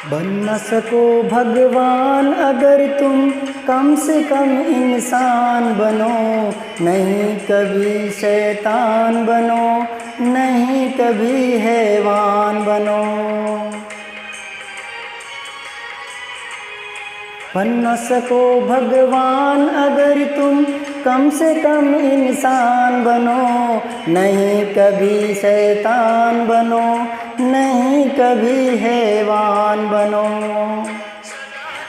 बन न सको भगवान अगर तुम कम से कम इंसान बनो, नहीं कभी शैतान बनो, नहीं कभी हैवान बनो। बन न सको भगवान अगर तुम कम से कम इंसान बनो, नहीं कभी शैतान बनो, नहीं कभी हैवान बनो।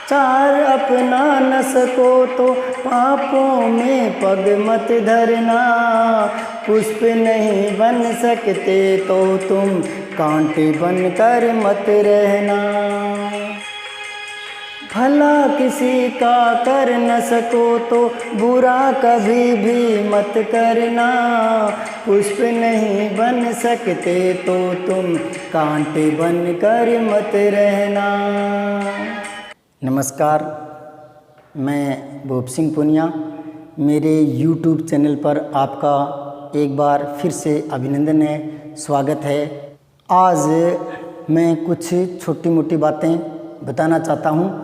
चार अपना न सको तो पापों में पग मत धरना, पुष्प नहीं बन सकते तो तुम कांटे बनकर मत रहना। भला किसी का कर न सको तो बुरा कभी भी मत करना, पुष्प नहीं बन सकते तो तुम कांटे बनकर मत रहना। नमस्कार, मैं भूप सिंह पुनिया। मेरे YouTube चैनल पर आपका एक बार फिर से अभिनंदन है, स्वागत है। आज मैं कुछ छोटी मोटी बातें बताना चाहता हूँ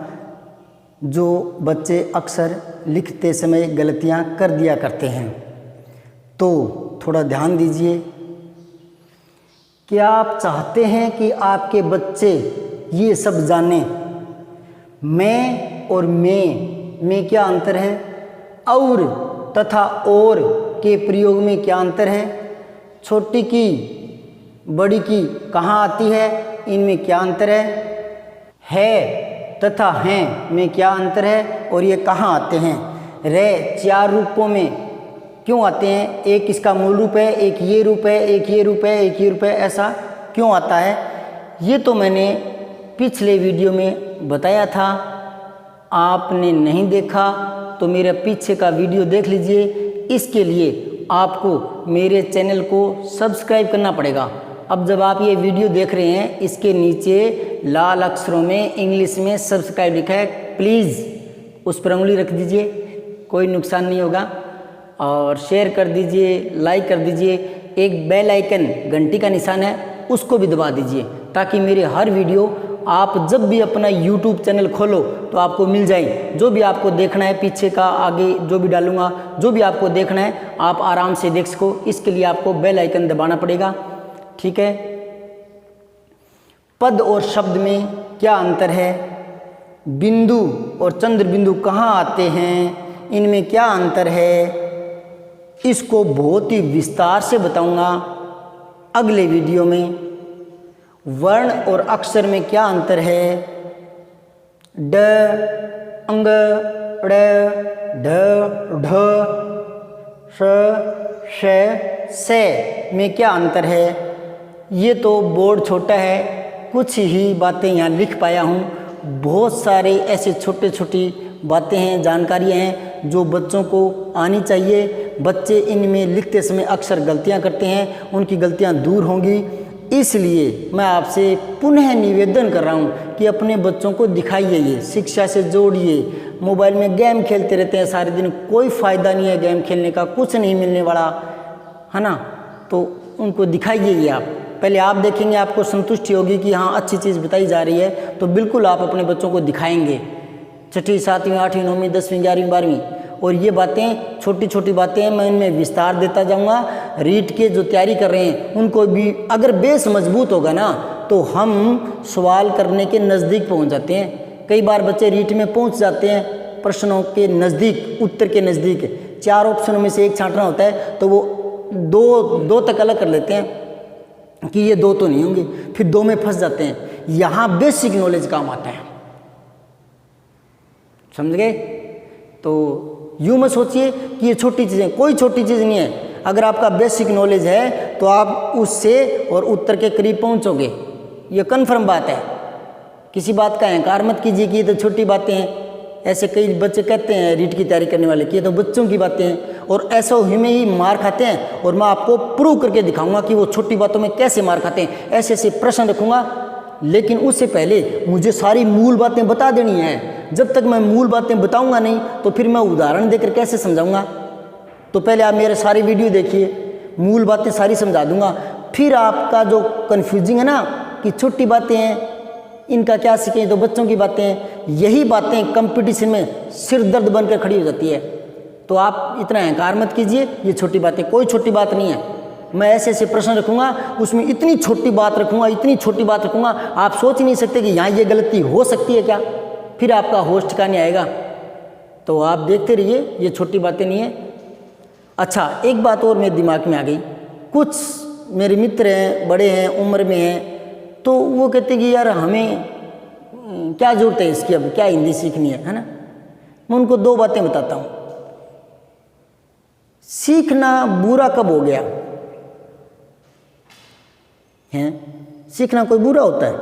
जो बच्चे अक्सर लिखते समय गलतियाँ कर दिया करते हैं। तो थोड़ा ध्यान दीजिए। क्या आप चाहते हैं कि आपके बच्चे ये सब जानें? मैं और में क्या अंतर है, और तथा और के प्रयोग में क्या अंतर है, छोटी की बड़ी की कहाँ आती है, इनमें क्या अंतर है तथा हैं में क्या अंतर है, और ये कहाँ आते हैं। रे चार रूपों में क्यों आते हैं? एक इसका मूल रूप है, एक ये रूप है, एक ये रूप है, एक ये रूप है, ऐसा क्यों आता है? ये तो मैंने पिछले वीडियो में बताया था। आपने नहीं देखा तो मेरे पीछे का वीडियो देख लीजिए। इसके लिए आपको मेरे चैनल को सब्सक्राइब करना पड़ेगा। अब जब आप ये वीडियो देख रहे हैं, इसके नीचे लाल अक्षरों में इंग्लिश में सब्सक्राइब लिखा है, प्लीज़ उस पर उंगली रख दीजिए, कोई नुकसान नहीं होगा। और शेयर कर दीजिए, लाइक कर दीजिए। एक बेल आइकन घंटी का निशान है, उसको भी दबा दीजिए, ताकि मेरे हर वीडियो आप जब भी अपना YouTube चैनल खोलो तो आपको मिल जाए। जो भी आपको देखना है, पीछे का आगे जो भी डालूंगा, जो भी आपको देखना है, आप आराम से देख सको। इसके लिए आपको बेल आइकन दबाना पड़ेगा, ठीक है। पद और शब्द में क्या अंतर है? बिंदु और चंद्र बिंदु कहाँ आते हैं, इनमें क्या अंतर है, इसको बहुत ही विस्तार से बताऊंगा अगले वीडियो में। वर्ण और अक्षर में क्या अंतर है? ड, अंग, ड़, ढ, ढ, श, श, से में क्या अंतर है? ये तो बोर्ड छोटा है, कुछ ही बातें यहाँ लिख पाया हूँ। बहुत सारे ऐसे छोटे छोटी बातें हैं, जानकारियाँ हैं जो बच्चों को आनी चाहिए। बच्चे इनमें लिखते समय अक्सर गलतियाँ करते हैं, उनकी गलतियाँ दूर होंगी। इसलिए मैं आपसे पुनः निवेदन कर रहा हूँ कि अपने बच्चों को दिखाइए, ये शिक्षा से जोड़िए। मोबाइल में गेम खेलते रहते हैं सारे दिन, कोई फ़ायदा नहीं है गेम खेलने का, कुछ नहीं मिलने वाला है ना। तो उनको दिखाइए ये। आप पहले आप देखेंगे, आपको संतुष्टि होगी कि हाँ अच्छी चीज़ बताई जा रही है, तो बिल्कुल आप अपने बच्चों को दिखाएंगे। छठी, सातवीं, आठवीं, नौवीं, 10वीं, 11वीं, 12वीं, और ये बातें छोटी छोटी बातें हैं, मैं इनमें विस्तार देता जाऊंगा। रीट के जो तैयारी कर रहे हैं उनको भी, अगर बेस मजबूत होगा ना तो हम सवाल करने के नज़दीक पहुंच जाते हैं। कई बार बच्चे रीट में पहुंच जाते हैं प्रश्नों के नज़दीक, उत्तर के नज़दीक। 4 ऑप्शनों में से एक छांटना होता है तो वो दो तक अलग कर लेते हैं कि ये 2 तो नहीं होंगे, फिर 2 में फंस जाते हैं। यहाँ बेसिक नॉलेज काम आता है, समझ गए? तो यूँ मत सोचिए कि ये छोटी चीज़ें, कोई छोटी चीज़ नहीं है। अगर आपका बेसिक नॉलेज है तो आप उससे और उत्तर के करीब पहुंचोगे, ये कन्फर्म बात है। किसी बात का अहंकार मत कीजिए कि ये तो छोटी बातें हैं। ऐसे कई बच्चे कहते हैं रीट की तैयारी करने वाले कि ये तो बच्चों की बातें हैं, और ऐसा ही में ही मार खाते हैं। और मैं आपको प्रूव करके दिखाऊंगा कि वो छोटी बातों में कैसे मार खाते हैं। ऐसे ऐसे प्रश्न रखूंगा, लेकिन उससे पहले मुझे सारी मूल बातें बता देनी है। जब तक मैं मूल बातें बताऊंगा नहीं तो फिर मैं उदाहरण देकर कैसे समझाऊंगा? तो पहले आप मेरे सारी वीडियो देखिए, मूल बातें सारी समझा दूंगा। फिर आपका जो कन्फ्यूजिंग है ना कि छोटी बातें हैं, इनका क्या सीखें, तो बच्चों की बातें हैं। यही बातें कंपटीशन में सिर दर्द बनकर खड़ी हो जाती है। तो आप इतना अहंकार मत कीजिए, ये छोटी बातें कोई छोटी बात नहीं है। मैं ऐसे ऐसे प्रश्न रखूंगा, उसमें इतनी छोटी बात रखूंगा, इतनी छोटी बात रखूंगा, आप सोच ही नहीं सकते कि यहाँ ये गलती हो सकती है क्या, फिर आपका होश ठिकाने आएगा। तो आप देखते रहिए, ये छोटी बातें नहीं है। अच्छा, एक बात और मेरे दिमाग में आ गई। कुछ मेरे मित्र हैं, बड़े हैं, उम्र में हैं, तो वो कहते कि यार हमें क्या जरूरत है इसकी, अब क्या हिंदी सीखनी है ना। मैं उनको दो बातें बताता हूँ। सीखना बुरा कब हो गया है? सीखना कोई बुरा होता है?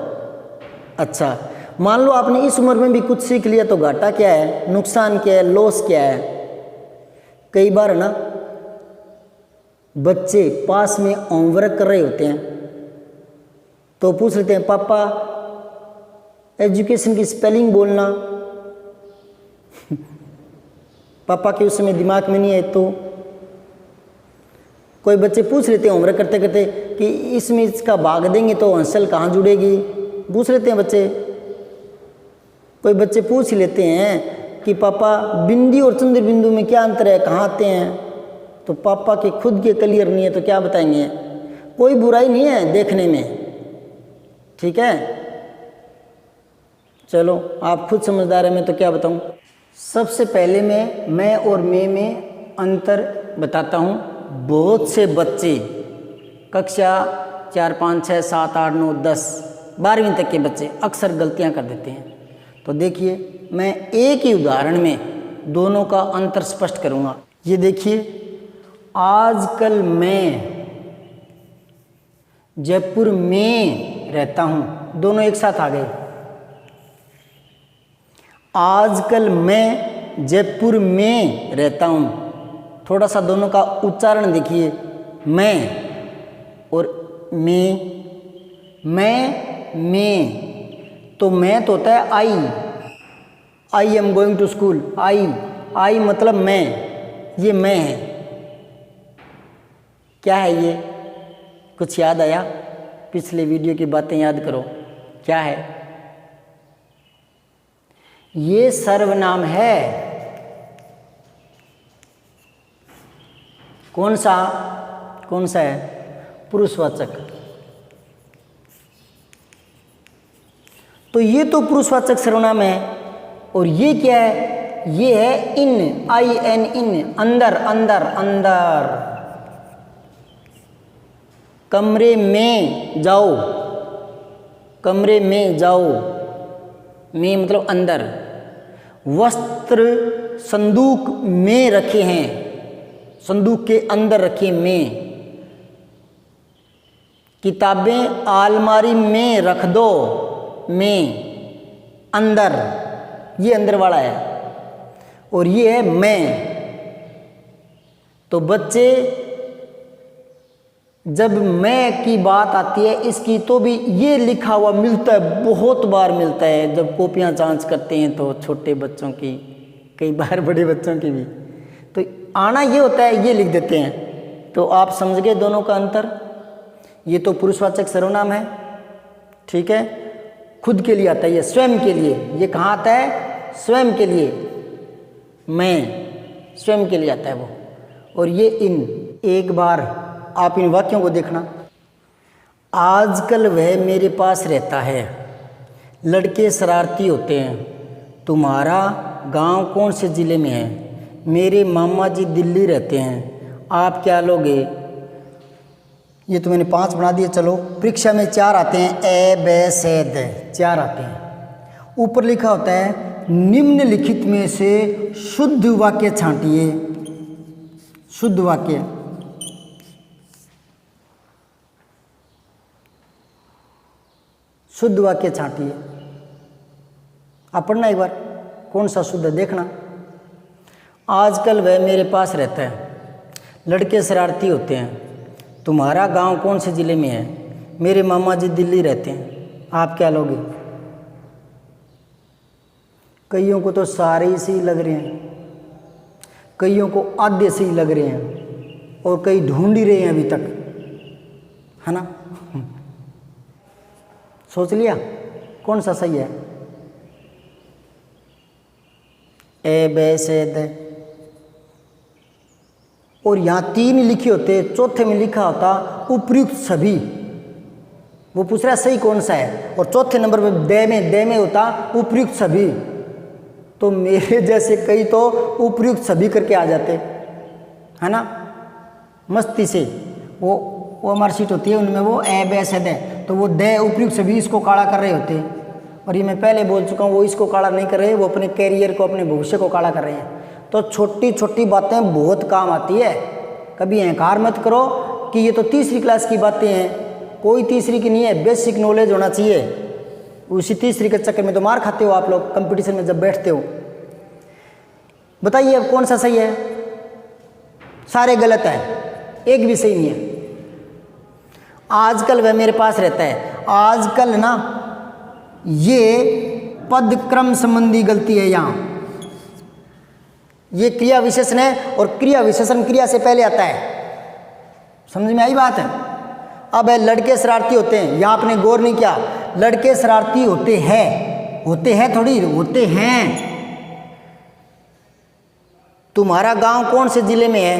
अच्छा, मान लो आपने इस उम्र में भी कुछ सीख लिया तो घाटा क्या है, नुकसान क्या है, लॉस क्या है? कई बार ना बच्चे पास में होमवर्क कर रहे होते हैं तो पूछ लेते हैं, पापा एजुकेशन की स्पेलिंग बोलना। पापा के उस समय दिमाग में नहीं है। तो कोई बच्चे पूछ लेते हैं होमवर्क करते करते कि इसमें इसका भाग देंगे तो हंसल कहाँ जुड़ेगी, पूछ लेते हैं बच्चे। कोई बच्चे पूछ लेते हैं कि पापा बिंदी और चंद्र बिंदु में क्या अंतर है, कहाँ आते हैं? तो पापा के खुद के क्लियर नहीं है तो क्या बताएंगे। कोई बुराई नहीं है देखने में, ठीक है। चलो आप खुद समझदार हैं, मैं तो क्या बताऊं। सबसे पहले मैं और में अंतर बताता हूं। बहुत से बच्चे कक्षा 4, 5, 6, 7, 8, 9, 10, 12वीं तक के बच्चे अक्सर गलतियां कर देते हैं। तो देखिए, मैं एक ही उदाहरण में दोनों का अंतर स्पष्ट करूंगा। ये देखिए, आजकल मैं जयपुर में रहता हूं, दोनों एक साथ आ गए। आजकल मैं जयपुर में रहता हूं, थोड़ा सा दोनों का उच्चारण देखिए, मैं और मैं तो मैं तो होता है I am going to school. I मतलब मैं, ये मैं है। क्या है ये? कुछ याद आया? पिछले वीडियो की बातें याद करो, क्या है ये? सर्वनाम है। कौन सा है? पुरुषवाचक। तो ये तो पुरुषवाचक सर्वनाम है। और ये क्या है? ये है इन, IN, इन, अंदर अंदर अंदर। कमरे में जाओ, कमरे में जाओ, में मतलब अंदर। वस्त्र संदूक में रखे हैं, संदूक के अंदर रखे में। किताबें अलमारी में रख दो, में अंदर, ये अंदर वाला है। और ये है मैं। तो बच्चे जब मैं की बात आती है इसकी, तो भी ये लिखा हुआ मिलता है, बहुत बार मिलता है। जब कॉपियां जांच करते हैं तो छोटे बच्चों की, कई बार बड़े बच्चों की भी, तो आना ये होता है, ये लिख देते हैं। तो आप समझ गए दोनों का अंतर। ये तो पुरुषवाचक सर्वनाम है, ठीक है, खुद के लिए आता है, ये स्वयं के लिए। ये कहाँ आता है? स्वयं के लिए, मैं, स्वयं के लिए आता है वो। और ये इन। एक बार आप इन वाक्यों को देखना। आजकल वह मेरे पास रहता है, लड़के शरारती होते हैं। तुम्हारा गांव कौन से ज़िले में है? मेरे मामा जी दिल्ली रहते हैं। आप क्या लोगे? ये तो मैंने 5 बना दिए। चलो, परीक्षा में 4 आते हैं, ए, ब, से, द, 4 आते हैं। ऊपर लिखा होता है निम्नलिखित में से शुद्ध वाक्य छांटिए। शुद्ध वाक्य, शुद्ध वाक्य छांटिए। आप पढ़ना एक बार, कौन सा शुद्ध है देखना। आजकल वह मेरे पास रहता है, लड़के शरारती होते हैं। तुम्हारा गांव कौन से ज़िले में है? मेरे मामा जी दिल्ली रहते हैं। आप क्या लोगे? कईयों को तो सारे ही सही लग रहे हैं, कईयों को आधे सही लग रहे हैं, और कई ढूंढ ही रहे हैं अभी तक, है ना। सोच लिया कौन सा सही है? ए बे से द, और यहाँ 3 लिखे होते, चौथे में लिखा होता उपयुक्त सभी। वो पूछ रहा है सही कौन सा है, और चौथे नंबर पे दे में होता उपयुक्त सभी। तो मेरे जैसे कई तो उपयुक्त सभी करके आ जाते, है ना, मस्ती से। वो हमारी सीट होती है उनमें, वो ए बे से दे, तो वो दे उपयुक्त सभी इसको काड़ा कर रहे होते। और ये मैं पहले बोल चुका हूँ, वो इसको काड़ा नहीं कर रहे, वो अपने कैरियर को, अपने भविष्य को काड़ा कर रहे हैं। तो छोटी छोटी बातें बहुत काम आती है। कभी अहंकार मत करो कि ये तो तीसरी क्लास की बातें हैं, कोई तीसरी की नहीं है, बेसिक नॉलेज होना चाहिए। उसी तीसरी के चक्कर में तो मार खाते हो आप लोग कंपटीशन में जब बैठते हो। बताइए अब कौन सा सही है? सारे गलत है, एक भी सही नहीं है। आजकल वह मेरे पास रहता है, आजकल ना ये पद क्रम संबंधी गलती है। यहाँ ये क्रिया विशेषण है, और क्रिया विशेषण क्रिया से पहले आता है। समझ में आई बात है? अब है लड़के शरारती होते हैं, यहाँ आपने गौर नहीं किया, लड़के शरारती होते हैं थोड़ी होते हैं। तुम्हारा गांव कौन से जिले में है?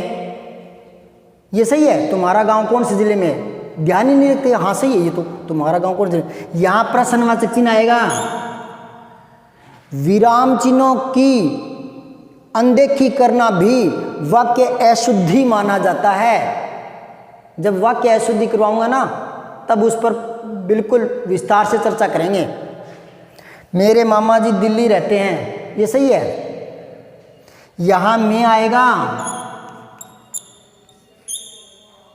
ये सही है, तुम्हारा गांव कौन से जिले में है? ध्यान ही नहीं रखते। हाँ सही है, ये तो तुम्हारा गांव कौन से। यहां प्रश्नवाचक चिन्ह आएगा। विराम चिन्हों की अनदेखी करना भी वाक्य अशुद्धि माना जाता है। जब वाक्य अशुद्धि करवाऊंगा ना, तब उस पर बिल्कुल विस्तार से चर्चा करेंगे। मेरे मामा जी दिल्ली रहते हैं, ये सही है। यहां में आएगा,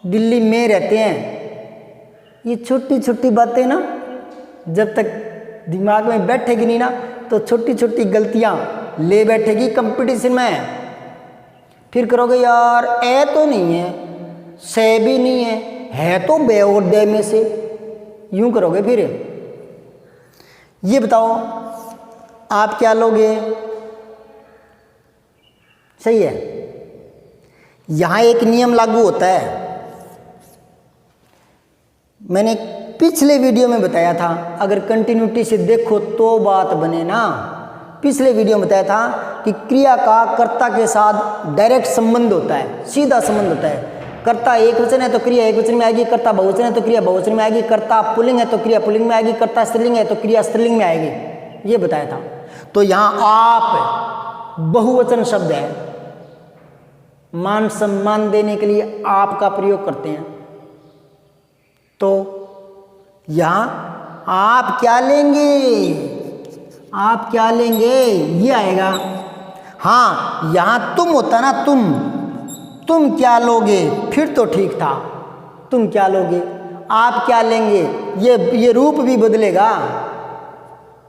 दिल्ली में रहते हैं। ये छोटी छोटी बातें ना जब तक दिमाग में बैठेगी नहीं ना, तो छोटी छोटी गलतियां ले बैठेगी कंपटीशन में। फिर करोगे यार ए तो नहीं है, से भी नहीं है तो बे और दे में से, यूं करोगे। फिर ये बताओ आप क्या लोगे? सही है। यहां एक नियम लागू होता है, मैंने पिछले वीडियो में बताया था, अगर कंटिन्यूटी से देखो तो बात बने ना। पिछले वीडियो में बताया था कि क्रिया का कर्ता के साथ डायरेक्ट संबंध होता है, सीधा संबंध होता है। कर्ता एक वचन है तो क्रिया एक वचन में आएगी, कर्ता बहुवचन है तो क्रिया बहुवचन में आएगी, कर्ता पुल्लिंग है तो क्रिया पुल्लिंग में आएगी, कर्ता स्त्रीलिंग है तो क्रिया स्त्रीलिंग में आएगी, ये बताया था। तो यहाँ आप बहुवचन शब्द है, मान सम्मान देने के लिए आप का प्रयोग करते हैं। तो यहां आप क्या लेंगे? आप क्या लेंगे ये आएगा। हाँ, यहां तुम होता ना, तुम क्या लोगे, फिर तो ठीक था। तुम क्या लोगे, आप क्या लेंगे, ये रूप भी बदलेगा।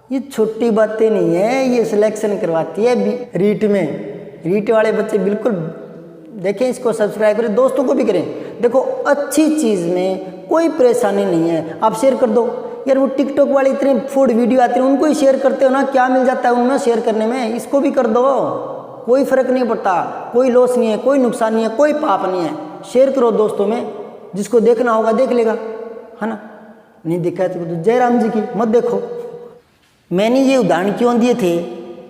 ये छोटी बातें नहीं है, ये सिलेक्शन करवाती है रीट में। रीट वाले बच्चे बिल्कुल देखें, इसको सब्सक्राइब करें, दोस्तों को भी करें। देखो अच्छी चीज़ में कोई परेशानी नहीं है, आप शेयर कर दो यार। वो टिकटॉक वाले इतने फूड वीडियो आते हैं, उनको ही शेयर करते हो ना, क्या मिल जाता है उनमें शेयर करने में? इसको भी कर दो, कोई फर्क नहीं पड़ता, कोई लॉस नहीं है, कोई नुकसान नहीं है, कोई पाप नहीं है। शेयर करो दोस्तों में, जिसको देखना होगा देख लेगा, है ना। नहीं देखा है तो जयराम जी की मत देखो। मैंने ये उदाहरण क्यों दिए थे,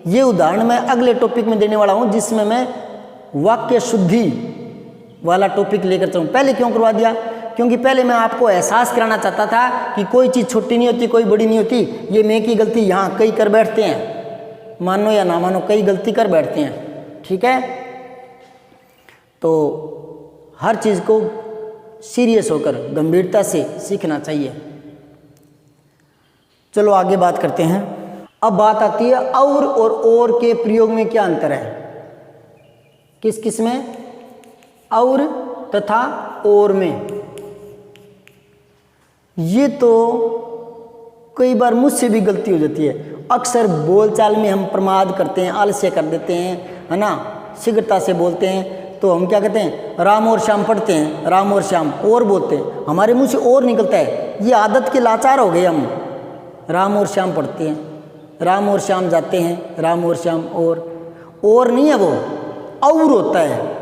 ये उदाहरण मैं अगले टॉपिक में देने वाला हूँ, जिसमें मैं वाक्य शुद्धि वाला टॉपिक लेकर चलूँ। पहले क्यों करवा दिया? क्योंकि पहले मैं आपको एहसास कराना चाहता था कि कोई चीज़ छोटी नहीं होती, कोई बड़ी नहीं होती। ये मैं की गलती यहाँ कई कर बैठते हैं, मानो या ना मानो, कई गलती कर बैठते हैं, ठीक है। तो हर चीज़ को सीरियस होकर गंभीरता से सीखना चाहिए। चलो आगे बात करते हैं। अब बात आती है और के प्रयोग में क्या अंतर है, किस किस में, और तथा और में। ये तो कई बार मुझसे भी गलती हो जाती है। अक्सर बोलचाल में हम प्रमाद करते हैं, आलस्य कर देते हैं, है ना, शीघ्रता से बोलते हैं। तो हम क्या कहते हैं, राम और श्याम पढ़ते हैं, राम और श्याम और बोलते हैं, हमारे मुंह से और निकलता है। ये आदत के लाचार हो गए हम। राम और श्याम पढ़ते हैं, राम और श्याम जाते हैं, राम और श्याम और नहीं है, वो और होता है।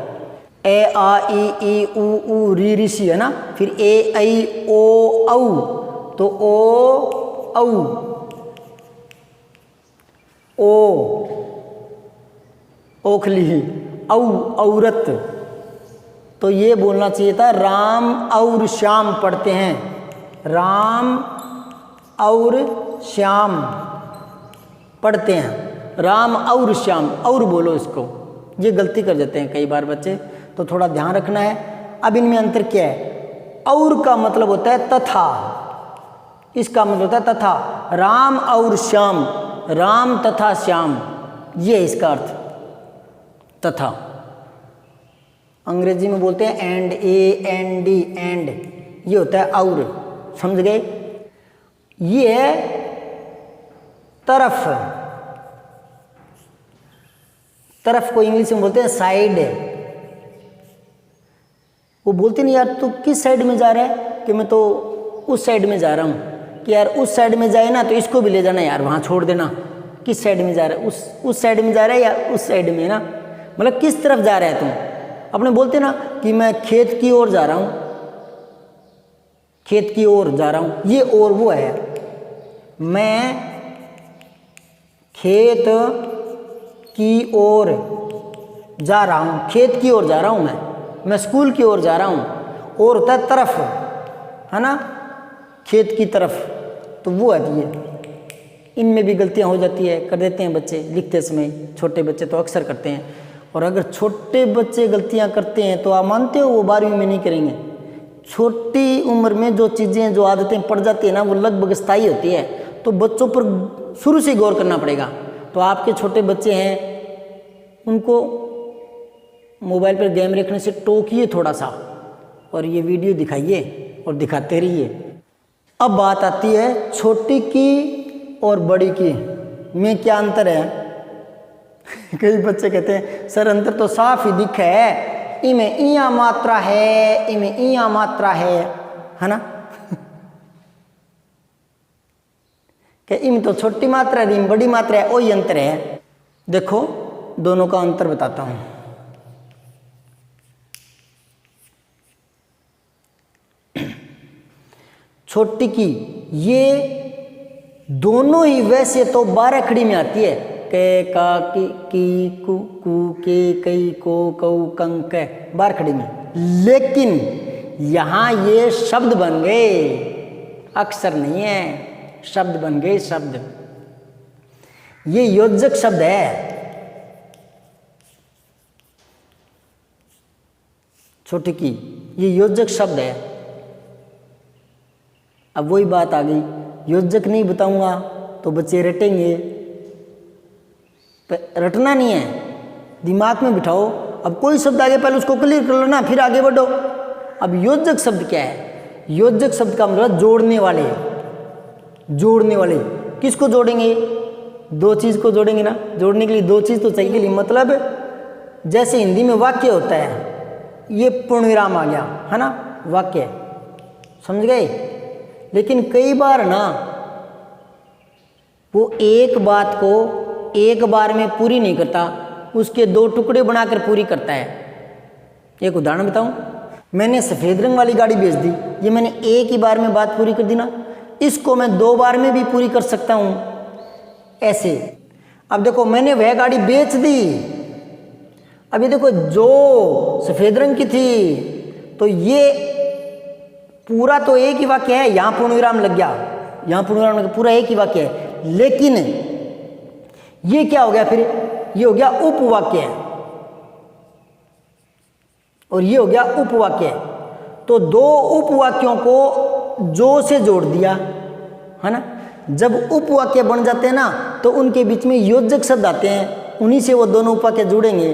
ए आ ई ऊ री ऋषि, है ना। फिर ए ऐ ओ औ, तो ओ औ, ओ ओखली, औरत, तो ये बोलना चाहिए था राम और श्याम पढ़ते हैं, राम और श्याम पढ़ते हैं, राम और श्याम, और बोलो इसको। ये गलती कर जाते हैं कई बार बच्चे, तो थोड़ा ध्यान रखना है। अब इनमें अंतर क्या है? और का मतलब होता है तथा, इसका मतलब होता है तथा, राम और श्याम, राम तथा श्याम, ये है इसका अर्थ तथा। अंग्रेजी में बोलते हैं एंड, AND, एंड, ये होता है और, समझ गए? ये है तरफ, तरफ को इंग्लिश में बोलते हैं साइड। वो बोलते नहीं यार तू किस साइड में जा रहा है, कि मैं तो उस साइड में जा रहा हूँ, कि यार उस साइड में जाए ना तो इसको भी ले जाना यार, वहाँ छोड़ देना। किस साइड में जा रहा है? उस साइड में जा रहा है या उस साइड में ना, मतलब किस तरफ जा रहा है तुम? अपने बोलते ना कि मैं खेत की ओर जा रहा हूँ, खेत की ओर जा रहा हूँ, ये और वो है, मैं खेत की ओर जा रहा हूँ, खेत की ओर जा रहा हूँ, मैं स्कूल की ओर जा रहा हूँ, और होता है तरफ, है ना, खेत की तरफ, तो वो आती है। इनमें भी गलतियाँ हो जाती है, कर देते हैं बच्चे लिखते समय, छोटे बच्चे तो अक्सर करते हैं। और अगर छोटे बच्चे गलतियाँ करते हैं तो आप मानते हो वो 12वीं में नहीं करेंगे। छोटी उम्र में जो चीज़ें, जो आदतें पड़ जाती है ना, वो लगभग स्थायी होती है, तो बच्चों पर शुरू से गौर करना पड़ेगा। तो आपके छोटे बच्चे हैं, उनको मोबाइल पर गेम देखने से टोकिए थोड़ा सा, और ये वीडियो दिखाइए और दिखाते रहिए। अब बात आती है छोटी की और बड़ी की में क्या अंतर है? कई बच्चे कहते हैं सर अंतर तो साफ ही दिख है, इमें इया मात्रा है, इमें इया मात्रा है ना? कि इम तो छोटी मात्रा है, इम बड़ी मात्रा है, वही अंतर है। देखो दोनों का अंतर बताता हूं। छोटी की ये दोनों ही वैसे तो 12 खड़ी में आती है, के का की कु के कई को कऊ कंग के, 12 खड़ी में, लेकिन यहां ये शब्द बन गए, अक्षर नहीं है, शब्द बन गए शब्द। ये योजक शब्द है। छोटी की ये योजक शब्द है। अब वही बात आ गई, योजक नहीं बताऊंगा तो बच्चे रटेंगे, रटना नहीं है, दिमाग में बिठाओ। अब कोई शब्द आगे पहले उसको क्लियर कर लो ना, फिर आगे बढ़ो। अब योजक शब्द क्या है? योजक शब्द का मतलब जोड़ने वाले, जोड़ने वाले। किसको जोड़ेंगे? दो चीज को जोड़ेंगे ना, जोड़ने के लिए दो चीज तो चाहिए। मतलब जैसे हिंदी में वाक्य होता है, ये पूर्ण विराम आ गया, है ना, वाक्य, समझ गए? लेकिन कई बार ना वो एक बात को एक बार में पूरी नहीं करता, उसके दो टुकड़े बनाकर पूरी करता है। एक उदाहरण बताऊं, मैंने सफ़ेद रंग वाली गाड़ी बेच दी, ये मैंने एक ही बार में बात पूरी कर दी ना, इसको मैं 2 बार में भी पूरी कर सकता हूं, ऐसे। अब देखो मैंने वह गाड़ी बेच दी, अभी देखो जो सफ़ेद रंग की थी, तो ये पूरा तो एक ही वाक्य है, यहाँ पूर्ण विराम लग गया, यहाँ पूर्ण विराम लग गया, पूरा एक ही वाक्य है। लेकिन ये क्या हो गया फिर? ये हो गया उपवाक्य, और ये हो गया उपवाक्य। तो दो उपवाक्यों को जो से जोड़ दिया, है ना। जब उपवाक्य बन जाते हैं ना, तो उनके बीच में योजक शब्द आते हैं, उन्हीं से वो दोनों उपवाक्य जुड़ेंगे।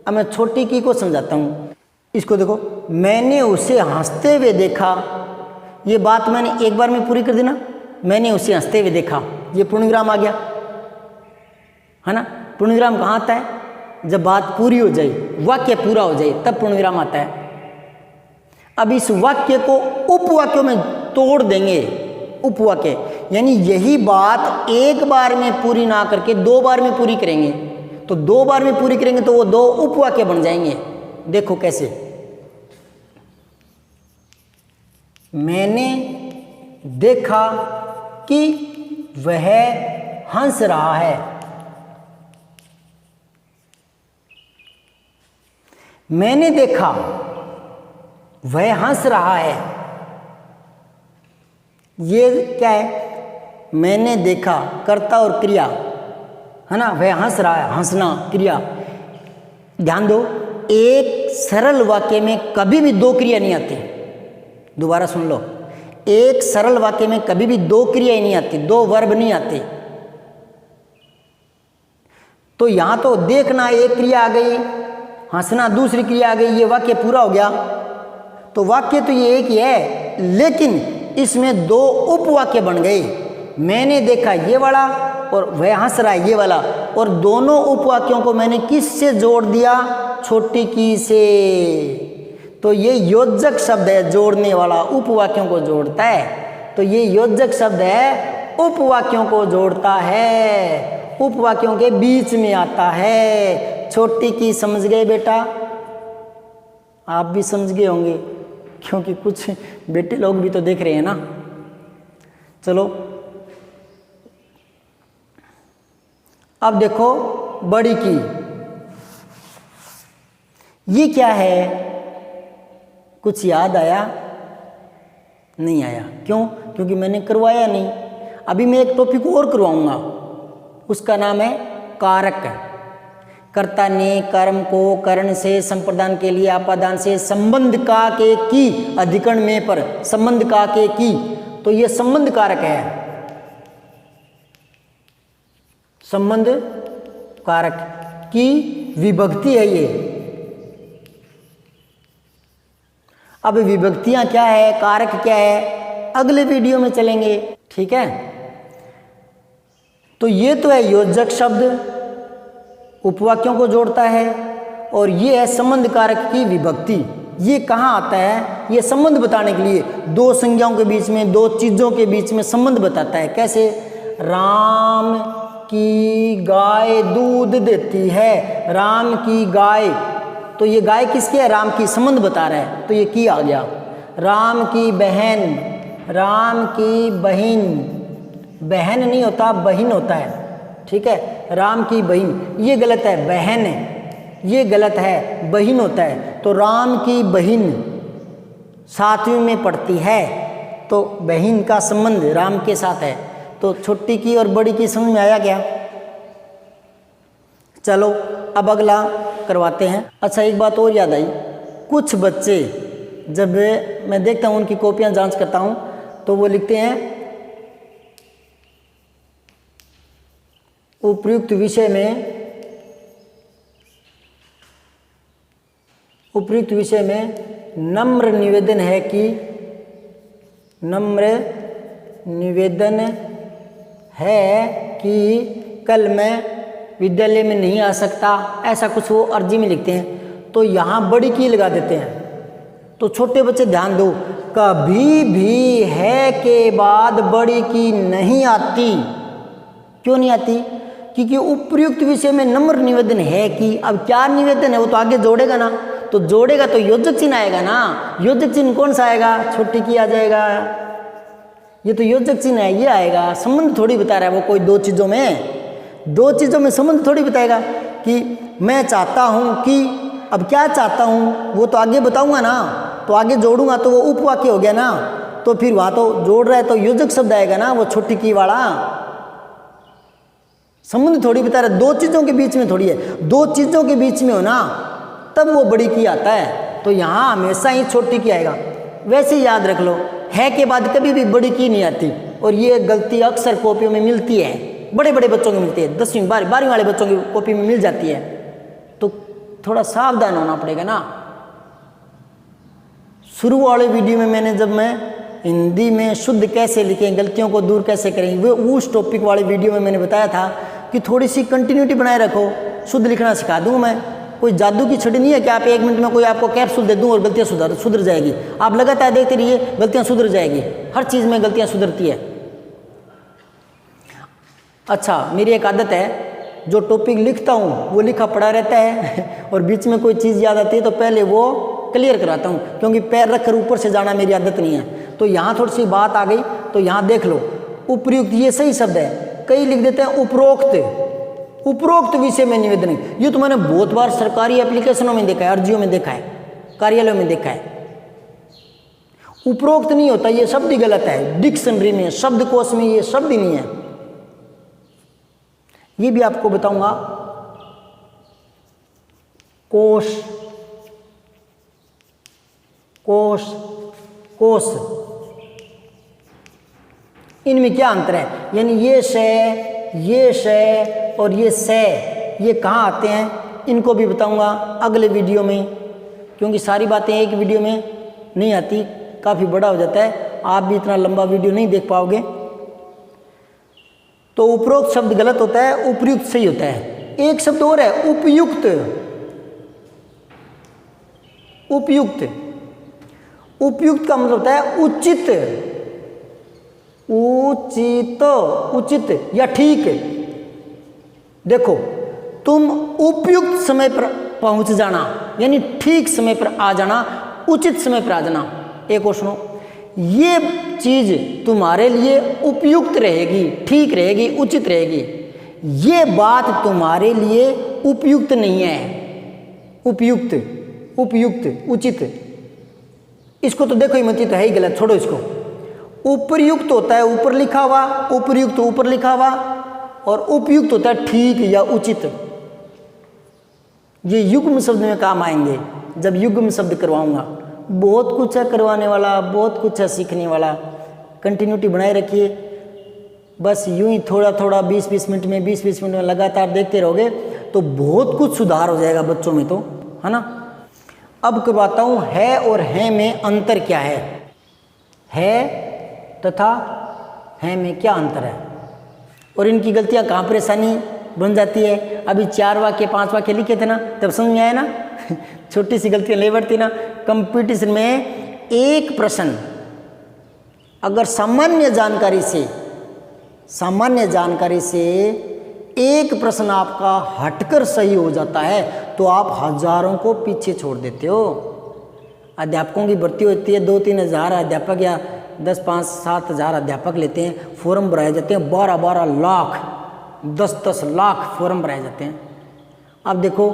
अब मैं छोटी की को समझाता हूँ। इसको देखो, मैंने उसे हंसते हुए देखा, ये बात मैंने एक बार में पूरी कर दी ना, मैंने उसे हंसते हुए देखा, ये पूर्णविराम आ गया, है ना। पूर्णविराम कहाँ आता है? जब बात पूरी हो जाए, वाक्य पूरा हो जाए, तब पूर्णविराम आता है। अब इस वाक्य को उपवाक्यों में तोड़ देंगे, उपवाक्य यानी यही बात एक बार में पूरी ना करके 2 बार में पूरी करेंगे, तो 2 बार में पूरी करेंगे तो वो 2 उपवाक्य बन जाएंगे। देखो कैसे, मैंने देखा कि वह हंस रहा है, मैंने देखा वह हंस रहा है। ये क्या है? मैंने देखा, कर्ता और क्रिया है ना, वह हंस रहा है, हंसना क्रिया। ध्यान दो, एक सरल वाक्य में कभी भी दो क्रिया नहीं आती। दोबारा सुन लो, एक सरल वाक्य में कभी भी दो क्रिया नहीं आती, दो वर्ब नहीं आते। तो यहां तो देखना एक क्रिया आ गई, हंसना दूसरी क्रिया आ गई, ये वाक्य पूरा हो गया। तो वाक्य तो ये एक ही है, लेकिन इसमें दो उपवाक्य बन गए। मैंने देखा ये वाला और वह हंस रहा है ये वाला, और दोनों उपवाक्यों को मैंने किससे जोड़ दिया? छोटी की से। तो ये योजक शब्द है, जोड़ने वाला, उपवाक्यों को जोड़ता है। तो ये योजक शब्द है, उपवाक्यों को जोड़ता है, उपवाक्यों के बीच में आता है। छोटी की समझ गए बेटा? आप भी समझ गए होंगे, क्योंकि कुछ बेटे लोग भी तो देख रहे हैं ना। चलो अब देखो बड़ी की, ये क्या है? कुछ याद आया? नहीं आया। क्यों? क्योंकि मैंने करवाया नहीं। अभी मैं एक टॉपिक और करवाऊंगा, उसका नाम है कारक। कर्ता ने कर्म को करण से, संप्रदान के लिए, आपादान से, संबंध का के की, अधिकरण में पर, संबंध का के की। तो ये संबंध कारक है, संबंध कारक की विभक्ति है ये। अब विभक्तियां क्या है, कारक क्या है, अगले वीडियो में चलेंगे, ठीक है। तो ये तो है योजक शब्द, उपवाक्यों को जोड़ता है, और ये है संबंध कारक की विभक्ति। ये कहाँ आता है? ये संबंध बताने के लिए, दो संज्ञाओं के बीच में, दो चीजों के बीच में संबंध बताता है। कैसे? राम की गाय दूध देती है, राम की गाय, तो ये गाय किसकी है? राम की, संबंध बता रहा है, तो ये की आ गया। राम की बहन, राम की बहन, बहन नहीं होता, बहन होता है, ठीक है। राम की बहन, ये गलत है, बहन है, ये गलत है, बहन होता है। तो राम की बहन 7वीं में पढ़ती है, तो बहन का संबंध राम के साथ है। तो छोटी की और बड़ी की समझ में आया क्या? चलो अब अगला करवाते हैं। अच्छा, एक बात और याद आई, कुछ बच्चे, जब मैं देखता हूँ उनकी कॉपियाँ जांच करता हूँ, तो वो लिखते हैं उपयुक्त विषय में नम्र निवेदन है कि, नम्र निवेदन है कि कल मैं विद्यालय में नहीं आ सकता, ऐसा कुछ वो अर्जी में लिखते हैं। तो यहाँ बड़ी की लगा देते हैं। तो छोटे बच्चे ध्यान दो, कभी भी है के बाद बड़ी की नहीं आती। क्यों नहीं आती? क्योंकि उपयुक्त विषय में नम्र निवेदन है कि, अब क्या निवेदन है, वो तो आगे जोड़ेगा ना, तो जोड़ेगा तो योजक चिन्ह आएगा ना। योजक चिन्ह कौन सा आएगा? छोटी की आ जाएगा, ये तो योजक चिन्ह है, ये आएगा। संबंध थोड़ी बता रहा है वो, कोई दो चीज़ों में संबंध थोड़ी बताएगा कि मैं चाहता हूँ कि, अब क्या चाहता हूँ वो तो आगे बताऊंगा ना, तो आगे जोड़ूंगा तो वो उपवाक्य हो गया ना। तो फिर वहाँ तो जोड़ रहा है तो योजक शब्द आएगा ना, वो छोटी की वाला। संबंध थोड़ी बता रहा है, दो चीज़ों के बीच में थोड़ी है, दो चीज़ों के बीच में हो ना तब वो बड़ी की आता है। तो यहाँ हमेशा ही छोटी की आएगा। वैसे याद रख लो, है के बाद कभी भी बड़ी की नहीं आती, और ये गलती अक्सर कॉपियों में मिलती है, बड़े बड़े बच्चों को मिलती है, 10वीं 12वीं वाले बच्चों की कॉपी में मिल जाती है। तो थोड़ा सावधान होना पड़ेगा ना। शुरू वाले वीडियो में मैंने, जब मैं हिंदी में शुद्ध कैसे लिखें, गलतियों को दूर कैसे करें, वो उस टॉपिक वाले वीडियो में मैंने बताया था कि थोड़ी सी कंटिन्यूटी बनाए रखो, शुद्ध लिखना सिखा दूँ मैं। कोई जादू की छड़ी नहीं है कि आप 1 मिनट में कोई आपको कैप्सूल दे दूं और गलतियां सुधर जाएगी। आप लगातार देखते रहिए, गलतियां सुधर जाएगी, हर चीज़ में गलतियां सुधरती है। अच्छा, मेरी एक आदत है, जो टॉपिक लिखता हूँ वो लिखा पड़ा रहता है और बीच में कोई चीज़ याद आती है तो पहले वो क्लियर कराता हूँ, क्योंकि पैर रखकर ऊपर से जाना मेरी आदत नहीं है। तो यहाँ थोड़ी सी बात आ गई, तो यहाँ देख लो, उपयुक्त ये सही शब्द है, कई लिख देते हैं उपरोक्त, उपरोक्त विषय में निवेदन है। ये तो मैंने बहुत बार सरकारी एप्लीकेशनों में देखा है, अर्जियों में देखा है, कार्यालयों में देखा है। उपरोक्त नहीं होता, ये शब्द ही गलत है। डिक्शनरी में, शब्दकोश में ये शब्द ही नहीं है। ये भी आपको बताऊंगा। कोश, कोश, कोश, इनमें क्या अंतर है? यानी ये शय और ये से, ये कहाँ आते हैं, इनको भी बताऊंगा अगले वीडियो में, क्योंकि सारी बातें एक वीडियो में नहीं आती, काफ़ी बड़ा हो जाता है, आप भी इतना लंबा वीडियो नहीं देख पाओगे। तो उपरोक्त शब्द गलत होता है, उपयुक्त सही होता है। एक शब्द और है, उपयुक्त। उपयुक्त, उपयुक्त का मतलब होता है उचित, उचित, उचित या ठीक। देखो, तुम उपयुक्त समय पर पहुंच जाना, यानी ठीक समय पर आ जाना, उचित समय पर आ जाना। एक और सुनो, ये चीज तुम्हारे लिए उपयुक्त रहेगी, ठीक रहेगी, उचित रहेगी। ये बात तुम्हारे लिए उपयुक्त नहीं है। उपयुक्त, उपयुक्त, उचित, इसको तो देखो ही मत, तो है ही गलत, छोड़ो इसको। उपयुक्त होता है ऊपर लिखा हुआ, उपयुक्त ऊपर लिखा हुआ, और उपयुक्त होता है ठीक या उचित। ये युग्म शब्द में काम आएंगे जब युग्म शब्द करवाऊंगा। बहुत कुछ है करवाने वाला, बहुत कुछ है सीखने वाला। कंटिन्यूटी बनाए रखिए, बस यूं ही थोड़ा थोड़ा 20-20 मिनट में, 20-20 मिनट में लगातार देखते रहोगे तो बहुत कुछ सुधार हो जाएगा बच्चों में, तो है ना। अब करवाता हूँ है और हैं में अंतर क्या है। है तथा हैं में क्या अंतर है और इनकी गलतियाँ कहाँ परेशानी बन जाती है। अभी 4 वाक्य 5 वाक्य लिखे थे ना, तब समझ में आया ना। छोटी सी गलतियाँ ले बढ़ती ना। कंपटीशन में एक प्रश्न अगर सामान्य जानकारी से एक प्रश्न आपका हटकर सही हो जाता है तो आप हजारों को पीछे छोड़ देते हो। अध्यापकों की भर्ती होती है, 2-3 हज़ार अध्यापक या 10-5-7 हज़ार अध्यापक लेते हैं, फॉर्म भराए जाते हैं, 12-12 लाख, 10-10 लाख फॉर्म भराए जाते हैं। अब देखो,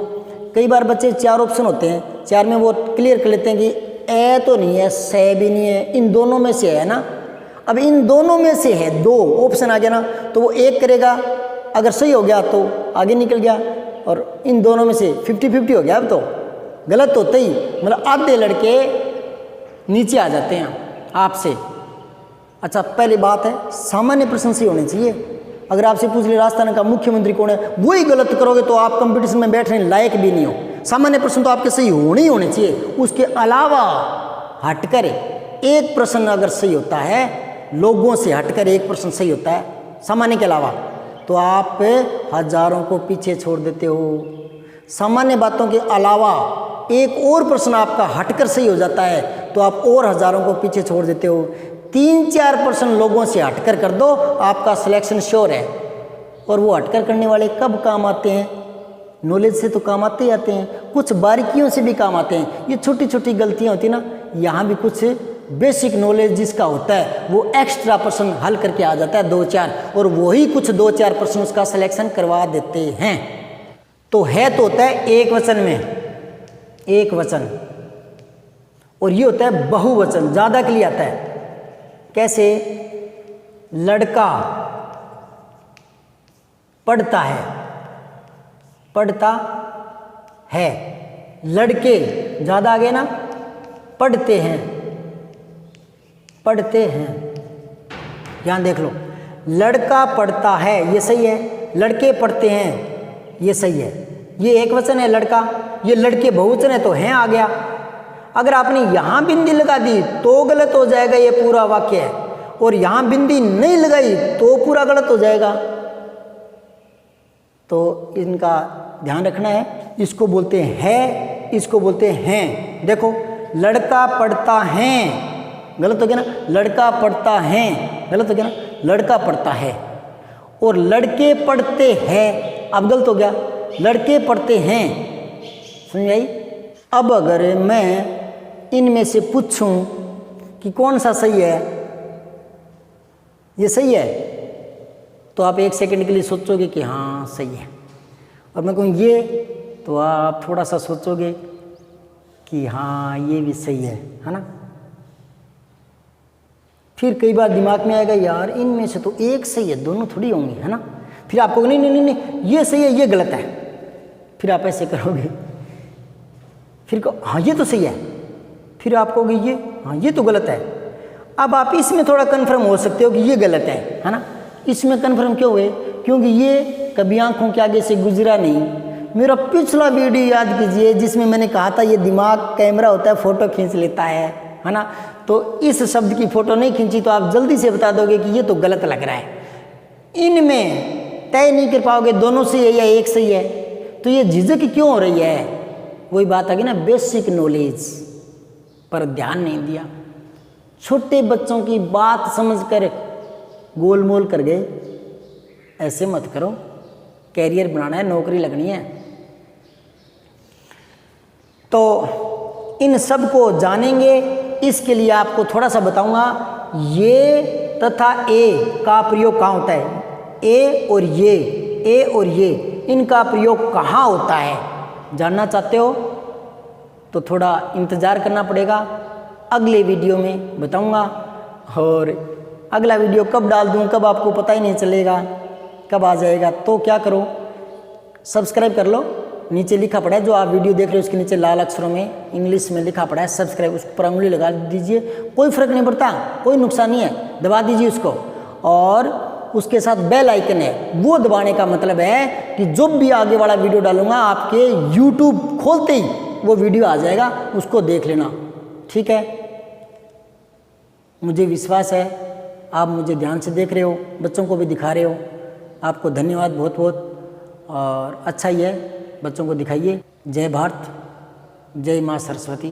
कई बार बच्चे 4 ऑप्शन होते हैं, 4 में वो क्लियर कर लेते हैं कि ए तो नहीं है, से भी नहीं है, इन दोनों में से है ना। अब इन दोनों में से है, 2 ऑप्शन आ गया ना, तो वो एक करेगा, अगर सही हो गया तो आगे निकल गया, और इन दोनों में से 50-50 हो गया। अब तो गलत होते ही मतलब आधे लड़के नीचे आ जाते हैं आपसे। अच्छा, पहली बात है सामान्य प्रश्न सही होने चाहिए। अगर आपसे पूछ ले राजस्थान का मुख्यमंत्री कौन है, वही गलत करोगे तो आप कंपटीशन में बैठने लायक भी नहीं हो। सामान्य प्रश्न तो आपके सही होने ही होने चाहिए। उसके अलावा हटकर एक प्रश्न अगर सही होता है, लोगों से हटकर एक प्रश्न सही होता है सामान्य के अलावा, तो आप हजारों को पीछे छोड़ देते हो। सामान्य बातों के अलावा एक और प्रश्न आपका हटकर सही हो जाता है तो आप और हजारों को पीछे छोड़ देते हो। 3-4 प्रश्न लोगों से हटकर कर दो, आपका सिलेक्शन श्योर है। और वो हटकर करने वाले कब काम आते हैं? नॉलेज से तो काम आते ही आते हैं, कुछ बारीकियों से भी काम आते हैं। ये छोटी छोटी गलतियाँ होती ना, यहाँ भी कुछ बेसिक नॉलेज जिसका होता है वो एक्स्ट्रा प्रश्न हल करके आ जाता है 2-4, और वही कुछ 2-4 प्रश्न उसका सिलेक्शन करवा देते हैं। तो है तो होता है एक वचन में, एक वचन, और ये होता है बहुवचन, ज़्यादा के लिए आता है। कैसे? लड़का पढ़ता है, पढ़ता है, लड़के ज़्यादा आ गए ना, पढ़ते हैं, पढ़ते हैं। यहाँ देख लो, लड़का पढ़ता है ये सही है, लड़के पढ़ते हैं ये सही है। ये एक वचन है लड़का, ये लड़के बहुवचन है तो हैं आ गया। अगर आपने यहाँ बिंदी लगा दी तो गलत हो जाएगा ये पूरा वाक्य है, और यहाँ बिंदी नहीं लगाई तो पूरा गलत हो जाएगा। तो इनका ध्यान रखना है। इसको बोलते हैं, इसको बोलते हैं। देखो, लड़का पढ़ता है गलत हो गया ना, लड़का पढ़ता है गलत हो गया ना, लड़का पढ़ता है। और लड़के पढ़ते हैं, अब गलत हो गया, लड़के पढ़ते हैं। समझ आई? अब अगर मैं इनमें से पूछूं कि कौन सा सही है, ये सही है, तो आप 1 सेकंड के लिए सोचोगे कि हाँ सही है। और मैं कहूँ ये, तो आप थोड़ा सा सोचोगे कि हाँ ये भी सही है ना। फिर कई बार दिमाग में आएगा यार इनमें से तो एक सही है, दोनों थोड़ी होंगे, है ना। फिर आपको नहीं नहीं नहीं नहीं ये सही है ये गलत है, फिर आप ऐसे करोगे, फिर कहो हाँ ये तो सही है, फिर आप कहोगे ये हाँ ये तो गलत है। अब आप इसमें थोड़ा कन्फर्म हो सकते हो कि ये गलत है ना। इसमें कन्फर्म क्यों हुए? क्योंकि ये कभी आंखों के आगे से गुजरा नहीं। मेरा पिछला वीडियो याद कीजिए जिसमें मैंने कहा था ये दिमाग कैमरा होता है, फोटो खींच लेता है ना। तो इस शब्द की फोटो नहीं खींची तो आप जल्दी से बता दोगे कि ये तो गलत लग रहा है। इनमें तय नहीं कर पाओगे दोनों से है या एक सही है, तो ये झिझक क्यों हो रही है? वही बात आ गई ना, बेसिक नॉलेज पर ध्यान नहीं दिया। छोटे बच्चों की बात समझकर गोलमोल कर गए, ऐसे मत करो। कैरियर बनाना है, नौकरी लगनी है। तो इन सब को जानेंगे, इसके लिए आपको थोड़ा सा बताऊंगा। ये तथा ए का प्रयोग कहाँ होता है? ए और ये इनका प्रयोग कहाँ होता है? जानना चाहते हो तो थोड़ा इंतज़ार करना पड़ेगा, अगले वीडियो में बताऊंगा। और अगला वीडियो कब डाल दूं कब आपको पता ही नहीं चलेगा, कब आ जाएगा। तो क्या करो, सब्सक्राइब कर लो। नीचे लिखा पड़ा है, जो आप वीडियो देख रहे हो उसके नीचे लाल अक्षरों में इंग्लिश में लिखा पड़ा है सब्सक्राइब, उस पर उंगली लगा दीजिए। कोई फ़र्क नहीं पड़ता, कोई नुकसान नहीं है, दबा दीजिए उसको। और उसके साथ बेल आइकन है, वो दबाने का मतलब है कि जब भी आगे वाला वीडियो डालूंगा आपके यूट्यूब खोलते ही वो वीडियो आ जाएगा, उसको देख लेना, ठीक है। मुझे विश्वास है आप मुझे ध्यान से देख रहे हो, बच्चों को भी दिखा रहे हो। आपको धन्यवाद बहुत बहुत, और अच्छा ही है, बच्चों को दिखाइए। जय भारत, जय माँ सरस्वती।